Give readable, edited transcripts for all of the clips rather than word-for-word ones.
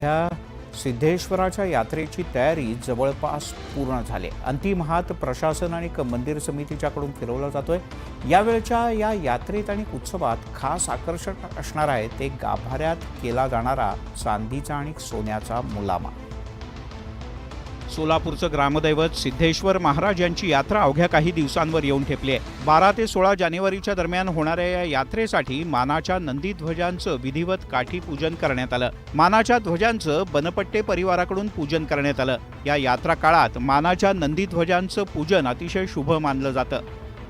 ह्या सिद्धेश्वराच्या यात्रेची तयारी जवळपास पूर्ण झाली. अंतिम हात प्रशासन आणि मंदिर समितीच्याकडून फिरवला जातोय. यावेळच्या या यात्रेत आणि उत्सवात खास आकर्षण असणार आहे ते गाभाऱ्यात केला जाणारा चांदीचा आणि सोन्याचा मुलामा. सोलापूरचं ग्रामदैवत सिद्धेश्वर महाराज यांची यात्रा अवघ्या काही दिवसांवर येऊन ठेपली आहे. 12 ते 16 जानेवारीच्या दरम्यान होणाऱ्या या यात्रेसाठी मानाच्या नंदी ध्वजांचं विधिवत काठी पूजन करण्यात आलं. मानाच्या ध्वजांचं बनपट्टे परिवाराकडून पूजन करण्यात आलं. या यात्रा काळात मानाच्या नंदी ध्वजांचं पूजन अतिशय शुभ मानलं जातं.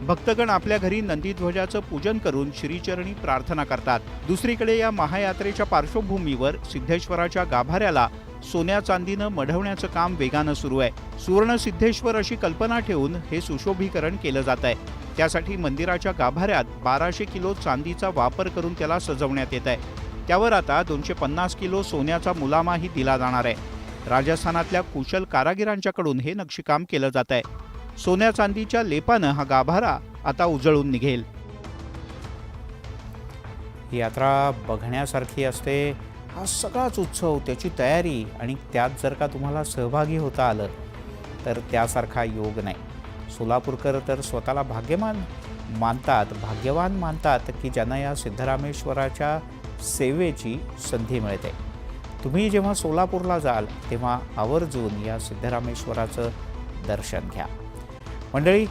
भक्तगण आपल्या घरी नंदी ध्वजाचं पूजन करून श्रीचरणी प्रार्थना करतात. दुसरीकडे या महायात्रेच्या पार्श्वभूमीवर सिद्धेश्वराच्या गाभाऱ्याला सोन्या चांदीनं मढवण्याचं काम वेगानं सुरू आहे. सुवर्ण सिद्धेश्वर अशी कल्पना ठेवून हे सुशोभीकरण केलं जात आहे. त्यासाठी मंदिराच्या गाभाऱ्यात 1200 किलो चांदीचा वापर करून त्याला सजवण्यात येत आहे. त्यावर आता 250 किलो सोन्याचा मुलामाही दिला जाणार आहे. राजस्थानातल्या कुशल कारागिरांच्याकडून हे नक्षीकाम केलं जात आहे. सोन्या चांदीच्या लेपानं हा गाभारा आता उजळून निघेल. ही यात्रा बघण्यासारखी असते. हा सगळाच उत्सव, त्याची तयारी आणि त्यात जर का तुम्हाला सहभागी होता आलं तर त्यासारखा योग नाही. सोलापूरकर तर स्वतःला भाग्यवान मानतात की ज्यांना या सिद्धरामेश्वराच्या सेवेची संधी मिळते. तुम्ही जेव्हा सोलापूरला जाल तेव्हा आवर्जून या सिद्धरामेश्वराचं दर्शन घ्या. मंडळी,